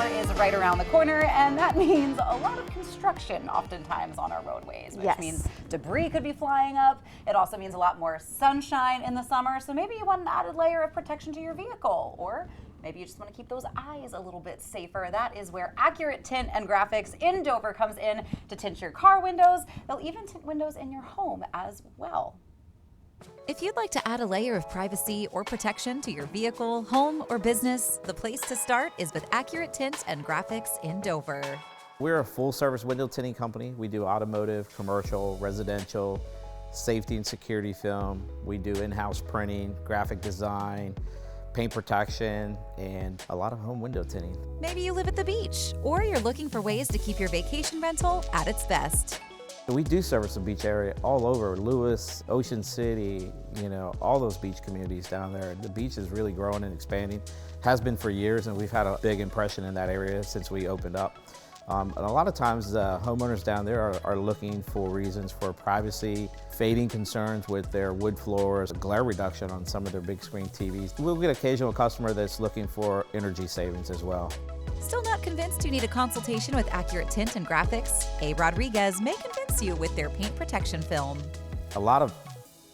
summer is right around the corner, and that means a lot of construction oftentimes on our roadways, which means debris could be flying up. It also means a lot more sunshine in the summer, so maybe you want an added layer of protection to your vehicle, or maybe you just want to keep those eyes a little bit safer. That is where Accurate Tint and Graphics in Dover comes in to tint your car windows. They'll even tint windows in your home as well. If you'd like to add a layer of privacy or protection to your vehicle, home, or business, the place to start is with Accurate Tint and Graphics in Dover. We're a full-service window tinting company. We do automotive, commercial, residential, safety and security film. We do in-house printing, graphic design, paint protection, and a lot of home window tinting. Maybe you live at the beach, or you're looking for ways to keep your vacation rental at its best. We do service the beach area all over, Lewis, Ocean City, all those beach communities down there. The beach is really growing and expanding, has been for years, and we've had a big impression in that area since we opened up. And a lot of times homeowners down there are looking for reasons for privacy, fading concerns with their wood floors, glare reduction on some of their big screen TVs. We'll get an occasional customer that's looking for energy savings as well. Still not convinced you need a consultation with Accurate Tint and Graphics? A. Rodriguez may convince you with their paint protection film. A lot of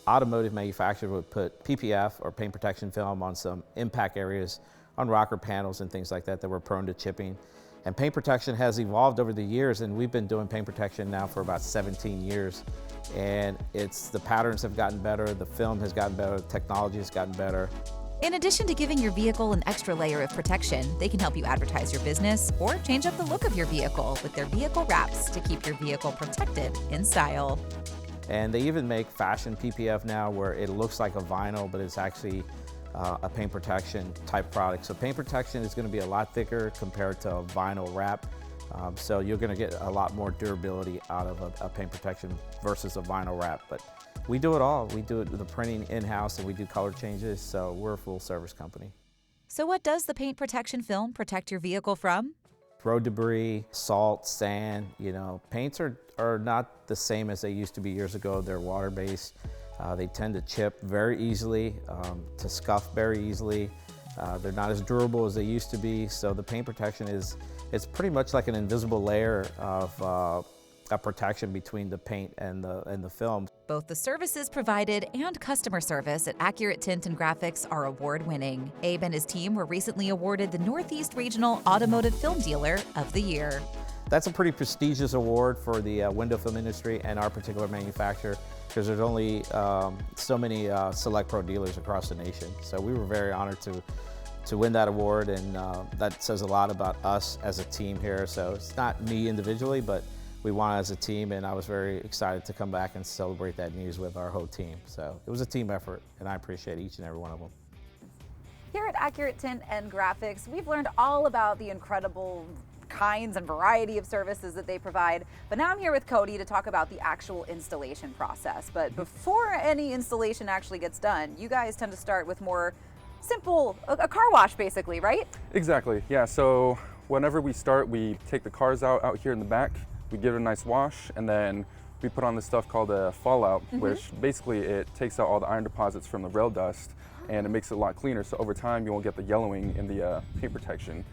automotive manufacturers would put PPF or paint protection film on some impact areas on rocker panels and things like that that were prone to chipping. And paint protection has evolved over the years, and we've been doing paint protection now for about 17 years. And the patterns have gotten better, the film has gotten better, the technology has gotten better. In addition to giving your vehicle an extra layer of protection, they can help you advertise your business or change up the look of your vehicle with their vehicle wraps to keep your vehicle protected in style. And they even make fashion PPF now where it looks like a vinyl, but it's actually a paint protection type product. So paint protection is going to be a lot thicker compared to a vinyl wrap. So you're going to get a lot more durability out of a paint protection versus a vinyl wrap. But we do it all. We do the printing in-house, and we do color changes, so we're a full service company. So what does the paint protection film protect your vehicle from? Road debris, salt, sand, paints are not the same as they used to be years ago. They're water-based. They tend to chip very easily, to scuff very easily. They're not as durable as they used to be, so the paint protection it's pretty much like an invisible layer of a protection between the paint and the film. Both the services provided and customer service at Accurate Tint and Graphics are award-winning. Abe and his team were recently awarded the Northeast Regional Automotive Film Dealer of the Year. That's a pretty prestigious award for the window film industry and our particular manufacturer, because there's only so many Select Pro dealers across the nation. So we were very honored to win that award, and that says a lot about us as a team here. So it's not me individually, but we won as a team, and I was very excited to come back and celebrate that news with our whole team. So it was a team effort, and I appreciate each and every one of them. Here at Accurate Tint and Graphics, we've learned all about the incredible kinds and variety of services that they provide. But now I'm here with Cody to talk about the actual installation process. But before any installation actually gets done, you guys tend to start with more simple, a car wash basically, right? Exactly, yeah. So whenever we start, we take the cars out here in the back. We give it a nice wash, and then we put on this stuff called a fallout, which basically it takes out all the iron deposits from the rail dust, and it makes it a lot cleaner. So over time, you won't get the yellowing in the paint protection.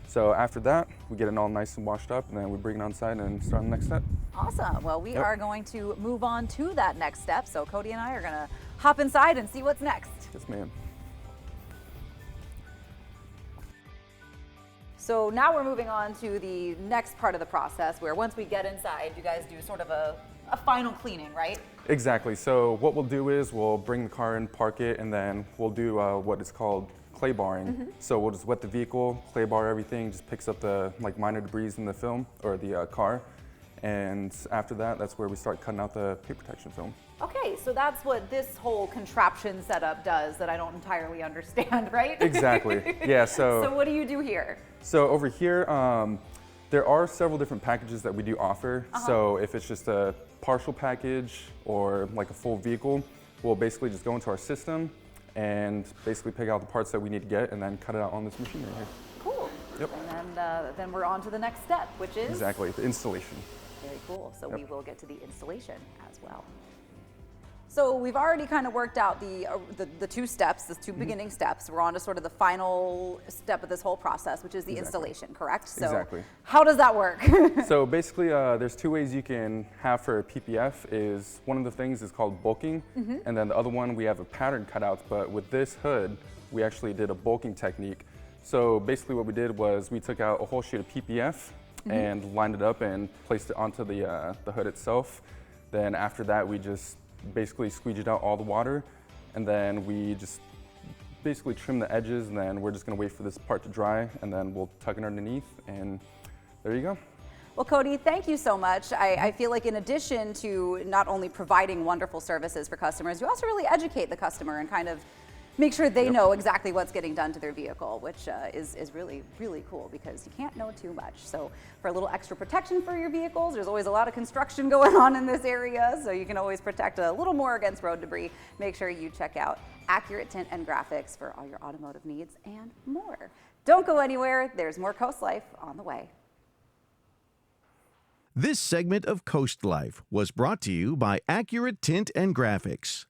So after that, we get it all nice and washed up, and then we bring it on site and start on the next step. Awesome. Well, we are going to move on to that next step. So Cody and I are going to hop inside and see what's next. Yes, ma'am. So now we're moving on to the next part of the process, where once we get inside, you guys do sort of a final cleaning, right? Exactly. So what we'll do is we'll bring the car in, park it, and then we'll do what is called clay barring. So we'll just wet the vehicle, clay bar everything, just picks up the minor debris in the film or the car. And after that, that's where we start cutting out the paint protection film. Okay, so that's what this whole contraption setup does that I don't entirely understand, right? Exactly, yeah. So what do you do here? So over here, there are several different packages that we do offer. So if it's just a partial package or like a full vehicle, we'll basically just go into our system and basically pick out the parts that we need to get and then cut it out on this machine right here. Cool. Yep. And then we're on to the next step, which is? Exactly, the installation. Very cool. So we will get to the installation as well. So we've already kind of worked out the two steps, the two beginning steps. We're on to sort of the final step of this whole process, which is the installation, correct? So Exactly. how does that work? So basically, there's two ways you can have for PPF. Is one of the things is called bulking, and then the other one we have a pattern cutouts. But with this hood, we actually did a bulking technique. So basically, what we did was we took out a whole sheet of PPF and lined it up and placed it onto the hood itself. Then after that, we just basically squeegeed out all the water, and then we just basically trim the edges, and then we're just gonna wait for this part to dry, and then we'll tuck it underneath, and there you go. Well, Cody, thank you so much. I feel like in addition to not only providing wonderful services for customers, you also really educate the customer and kind of make sure they know exactly what's getting done to their vehicle, which is really, really cool because you can't know too much. So for a little extra protection for your vehicles, there's always a lot of construction going on in this area, so you can always protect a little more against road debris. Make sure you check out Accurate Tint and Graphics for all your automotive needs and more. Don't go anywhere. There's more Coast Life on the way. This segment of Coast Life was brought to you by Accurate Tint and Graphics.